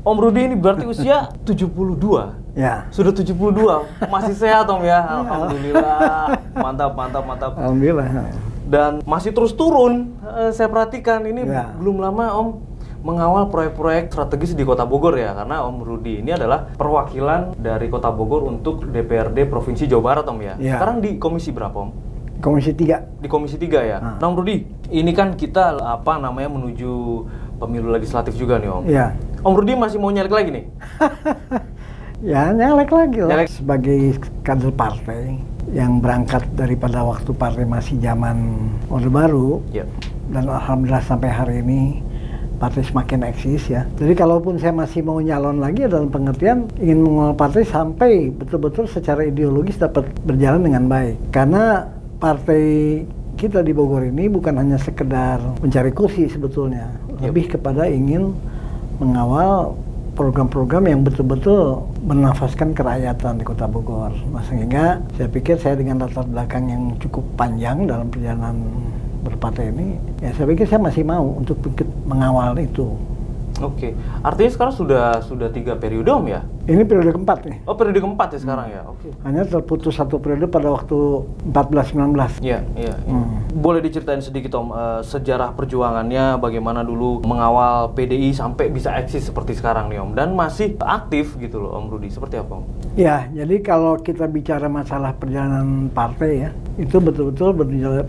Om Rudi ini berarti usia 72. Ya. Sudah 72, masih sehat Om ya. Alhamdulillah. Mantap. Alhamdulillah. Dan masih terus turun. Saya perhatikan ini belum lama Om mengawal proyek-proyek strategis di Kota Bogor ya. Karena Om Rudi ini adalah perwakilan dari Kota Bogor untuk DPRD Provinsi Jawa Barat Om ya. Sekarang di komisi berapa Om? Komisi 3. Di komisi 3 ya. Nah Om Rudi, ini kan kita menuju pemilu legislatif juga nih Om. Iya. Om Rudi masih mau nyalek lagi nih? Ya nyalek lagi lah. Sebagai kader partai yang berangkat daripada waktu partai masih zaman Orde Baru, dan alhamdulillah sampai hari ini partai semakin eksis ya. Jadi kalaupun saya masih mau nyalon lagi dalam pengertian ingin mengawal partai sampai betul-betul secara ideologis dapat berjalan dengan baik. Karena partai kita di Bogor ini bukan hanya sekedar mencari kursi sebetulnya, lebih kepada ingin mengawal program-program yang betul-betul bernafaskan kerakyatan di Kota Bogor. Nah, sehingga saya pikir saya dengan latar belakang yang cukup panjang dalam perjalanan berpartai ini, ya saya pikir saya masih mau untuk ikut mengawal itu. Oke, artinya sekarang sudah 3 periode Om ya? Ini periode keempat nih. Oh, periode keempat ya sekarang ya? Oke. Hanya terputus 1 periode pada waktu 14-19. Iya. Boleh diceritain sedikit Om, sejarah perjuangannya, bagaimana dulu mengawal PDI sampai bisa eksis seperti sekarang nih Om, dan masih aktif gitu loh Om Rudi, seperti apa Om? Ya, jadi kalau kita bicara masalah perjalanan partai ya, itu betul-betul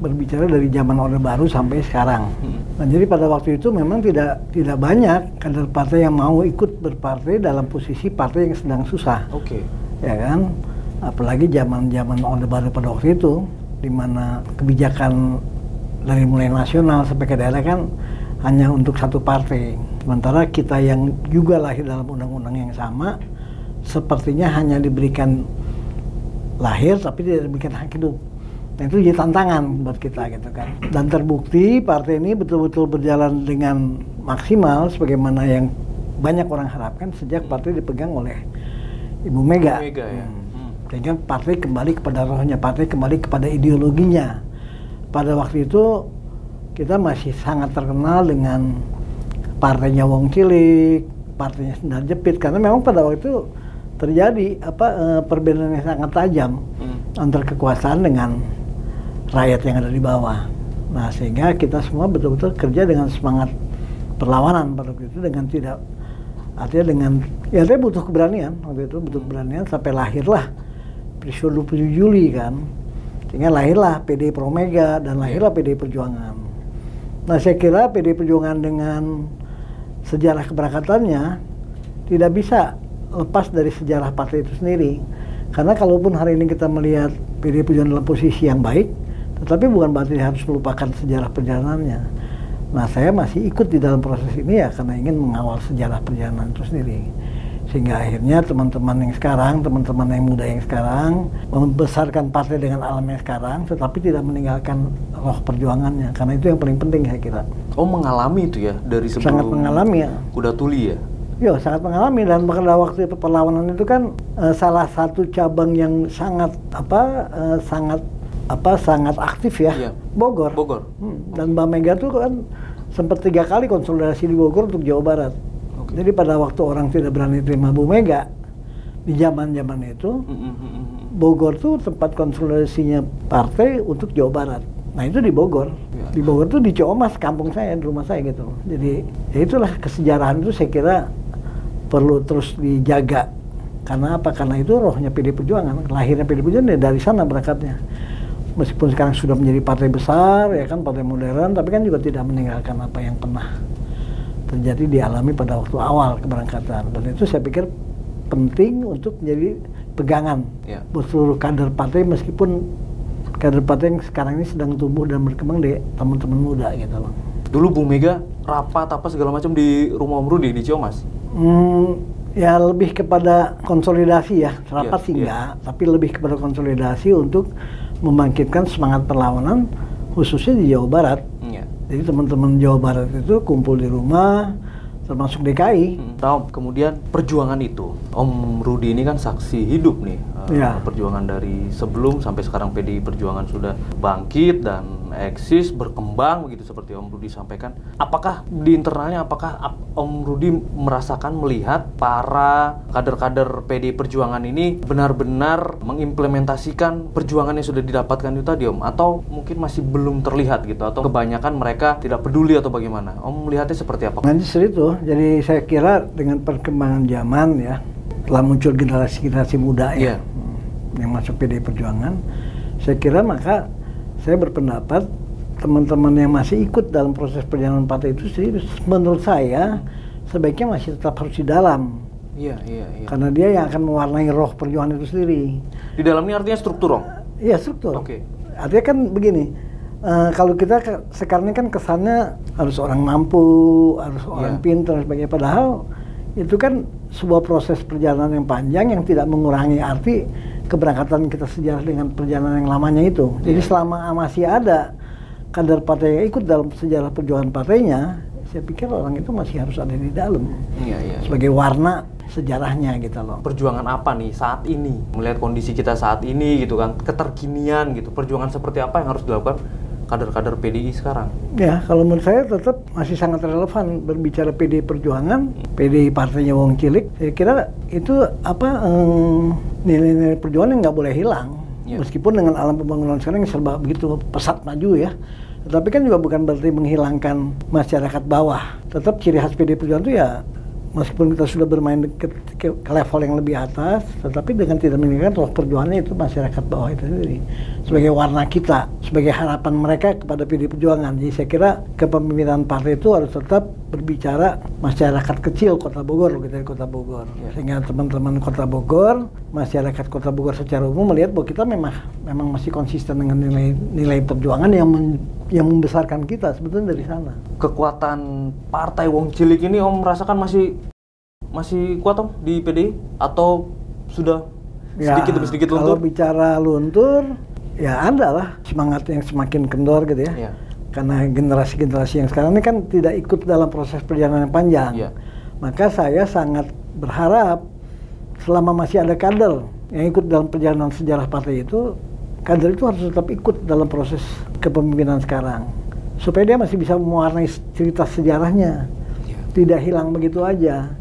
berbicara dari zaman Orde Baru sampai sekarang. Nah, jadi pada waktu itu memang tidak banyak kader partai yang mau ikut berpartai dalam posisi partai yang sedang susah. Oke. Ya kan? Apalagi zaman Orde Baru pada waktu itu, di mana kebijakan dari mulai nasional sampai ke daerah kan hanya untuk satu partai. Sementara kita yang juga lahir dalam undang-undang yang sama, sepertinya hanya diberikan lahir tapi tidak diberikan hak hidup. Nah, itu jadi tantangan buat kita gitu kan. Dan terbukti partai ini betul-betul berjalan dengan maksimal sebagaimana yang banyak orang harapkan sejak partai dipegang oleh Ibu Mega. Ya. Sehingga partai kembali kepada rohnya, partai kembali kepada ideologinya. Pada waktu itu kita masih sangat terkenal dengan partainya Wong Cilik, partainya Sendal Jepit, karena memang pada waktu itu terjadi perbedaan yang sangat tajam antara kekuasaan dengan rakyat yang ada di bawah. Nah, sehingga kita semua betul-betul kerja dengan semangat perlawanan pada waktu itu, dengan tidak, artinya dengan, ya saya butuh keberanian waktu itu, butuh keberanian sampai lahirlah peristiwa 27 Juli kan, sehingga lahirlah PDI Pro Mega dan lahirlah PDI Perjuangan. Nah, saya kira PDI Perjuangan dengan sejarah keberangkatannya tidak bisa lepas dari sejarah partai itu sendiri. Karena kalaupun hari ini kita melihat PDI Perjuangan dalam posisi yang baik, tetapi bukan berarti harus melupakan sejarah perjalanannya. Nah, saya masih ikut di dalam proses ini ya karena ingin mengawal sejarah perjalanan itu sendiri. Sehingga akhirnya teman-teman yang sekarang, teman-teman yang muda yang sekarang membesarkan partai dengan alam yang sekarang, tetapi tidak meninggalkan roh perjuangannya. Karena itu yang paling penting saya kira. Oh, mengalami itu ya dari sebelum sangat mengalami ya. Kuda Tuli ya? Ya, sangat mengalami, dan pada waktu itu perlawanan itu kan salah satu cabang yang sangat sangat aktif ya, Bogor. Dan Mbak Mega tuh kan sempat 3 kali konsolidasi di Bogor untuk Jawa Barat. Jadi pada waktu orang tidak berani terima Bu Mega di zaman-zaman itu, Bogor tuh tempat konsolidasinya partai untuk Jawa Barat. Nah, itu di Bogor. Di Bogor tuh di Ciomas, kampung saya, di rumah saya gitu. Jadi ya itulah kesejarahan itu saya kira perlu terus dijaga. Karena apa? Karena itu rohnya PDI Perjuangan, lahirnya PDI Perjuangan dari sana berangkatnya. Meskipun sekarang sudah menjadi partai besar, ya kan, partai modern, tapi kan juga tidak meninggalkan apa yang pernah terjadi dialami pada waktu awal keberangkatan. Dan itu saya pikir penting untuk menjadi pegangan buat seluruh kader partai, meskipun kader partai yang sekarang ini sedang tumbuh dan berkembang di teman-teman muda gitu loh. Dulu Bu Mega rapat apa segala macam di rumah Om Rudi di Ciomas? Ya lebih kepada konsolidasi ya, rapat sih enggak, tapi lebih kepada konsolidasi untuk membangkitkan semangat perlawanan khususnya di Jawa Barat. Jadi teman-teman Jawa Barat itu kumpul di rumah, termasuk DKI. Kemudian perjuangan itu, Om Rudi ini kan saksi hidup nih, perjuangan dari sebelum sampai sekarang PDI Perjuangan sudah bangkit dan eksis, berkembang begitu seperti Om Rudi sampaikan. Apakah di internalnya, Om Rudi merasakan, melihat para kader-kader PDI Perjuangan ini benar-benar mengimplementasikan perjuangan yang sudah didapatkan itu tadi Om? Atau mungkin masih belum terlihat gitu? Atau kebanyakan mereka tidak peduli atau bagaimana? Om melihatnya seperti apa? Nah justru itu, jadi saya kira dengan perkembangan zaman ya, telah muncul generasi-generasi muda ya, yang masuk PDI Perjuangan. Saya kira maka saya berpendapat teman-teman yang masih ikut dalam proses perjalanan partai itu sih, menurut saya sebaiknya masih tetap harus di dalam. Iya. Karena dia yang akan mewarnai roh perjuangan itu sendiri. Di dalam ini artinya struktur, Om? Iya, struktur. Oke. Artinya kan begini, kalau kita sekarang ini kan kesannya harus orang mampu, harus orang pintar dan sebagainya. Padahal itu kan sebuah proses perjalanan yang panjang yang tidak mengurangi arti keberangkatan kita sejarah dengan perjalanan yang lamanya itu. Jadi selama masih ada kader partai yang ikut dalam sejarah perjuangan partainya, saya pikir orang itu masih harus ada di dalam. Sebagai warna sejarahnya gitu loh. Perjuangan apa nih saat ini? Melihat kondisi kita saat ini gitu kan, keterkinian gitu. Perjuangan seperti apa yang harus dilakukan kader-kader PDI sekarang? Ya, kalau menurut saya tetap masih sangat relevan berbicara PDI Perjuangan, PDI partainya Wong Cilik. Saya kira itu nilai-nilai perjuangan yang nggak boleh hilang. Meskipun dengan alam pembangunan sekarang yang serba begitu pesat maju ya. Tetapi kan juga bukan berarti menghilangkan masyarakat bawah. Tetap ciri khas PDI Perjuangan itu ya, meskipun kita sudah bermain ke level yang lebih atas, tetapi dengan tidak meninggalkan roh perjuangannya itu masyarakat bawah itu sendiri. Sebagai warna kita, sebagai harapan mereka kepada PDI Perjuangan. Jadi saya kira kepemimpinan partai itu harus tetap berbicara masyarakat kecil Kota Bogor, kita di Kota Bogor. Sehingga teman-teman Kota Bogor, masyarakat Kota Bogor secara umum melihat bahwa kita memang masih konsisten dengan nilai perjuangan yang membesarkan kita sebetulnya dari sana. Kekuatan partai Wong Cilik ini Om merasakan masih kuat Om di PDI atau sudah sedikit demi sedikit luntur? Kalau bicara luntur, ya ada lah semangat yang semakin kendor gitu ya. Karena generasi-generasi yang sekarang ini kan tidak ikut dalam proses perjalanan yang panjang. Maka saya sangat berharap selama masih ada kader yang ikut dalam perjalanan sejarah partai itu, kader itu harus tetap ikut dalam proses kepemimpinan sekarang. Supaya dia masih bisa mewarnai cerita sejarahnya. Tidak hilang begitu aja.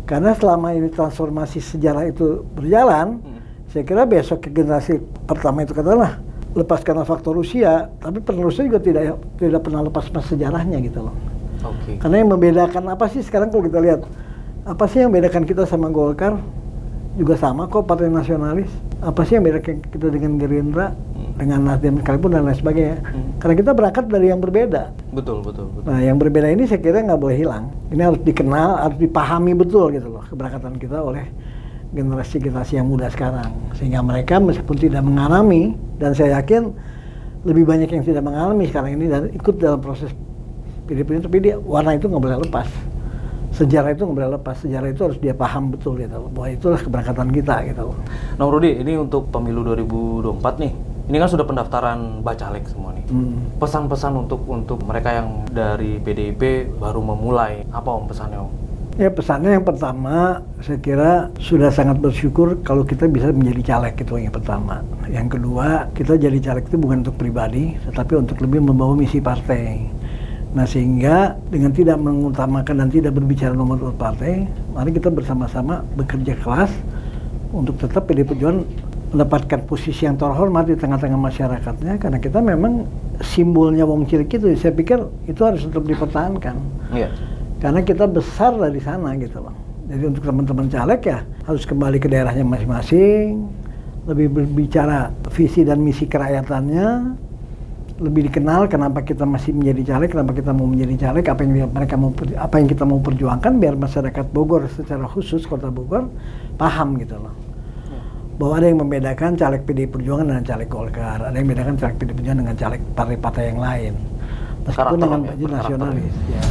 Karena selama ini transformasi sejarah itu berjalan, saya kira besok ke generasi pertama itu katakanlah lepaskan faktor usia, tapi penerusnya juga tidak pernah lepas sejarahnya gitu loh. Karena yang membedakan apa sih sekarang kalau kita lihat, apa sih yang membedakan kita sama Golkar? Juga sama kok partai nasionalis. Apa sih yang bedakan kita dengan Gerindra, dengan Nasdem sekalipun dan lain sebagainya? Karena kita berangkat dari yang berbeda. Betul. Nah, yang berbeda ini saya kira nggak boleh hilang. Ini harus dikenal, harus dipahami betul gitu loh keberangkatan kita oleh generasi-generasi yang muda sekarang. Sehingga mereka meskipun tidak mengalami, dan saya yakin lebih banyak yang tidak mengalami sekarang ini dan ikut dalam proses PDI, tapi dia warna itu nggak boleh lepas. Sejarah itu nggak boleh lepas, sejarah itu harus dia paham betul gitu loh, bahwa itulah keberangkatan kita gitu loh. Nah Rudi, ini untuk pemilu 2024 nih, ini kan sudah pendaftaran bacalek semua nih. Pesan-pesan untuk mereka yang dari PDIP baru memulai, apa Om pesannya Om? Ya pesannya yang pertama, saya kira sudah sangat bersyukur kalau kita bisa menjadi caleg, itu yang pertama. Yang kedua, kita jadi caleg itu bukan untuk pribadi, tetapi untuk lebih membawa misi partai. Nah sehingga dengan tidak mengutamakan dan tidak berbicara nomor urut partai, mari kita bersama-sama bekerja keras untuk tetap PDI Perjuangan mendapatkan posisi yang terhormat di tengah-tengah masyarakatnya, karena kita memang simbolnya Wong Cilik itu, saya pikir itu harus tetap dipertahankan. Karena kita besar dari sana gitu loh. Jadi untuk teman-teman caleg ya harus kembali ke daerahnya masing-masing, lebih berbicara visi dan misi kerakyatannya, lebih dikenal kenapa kita masih menjadi caleg, kenapa kita mau menjadi caleg, apa yang kita mau perjuangkan, biar masyarakat Bogor secara khusus Kota Bogor paham gitu loh. Bahwa ada yang membedakan caleg PDI Perjuangan dengan caleg Golkar, ada yang membedakan caleg PDI Perjuangan dengan caleg partai-partai yang lain. Meskipun dengan baju nasionalis. Ya.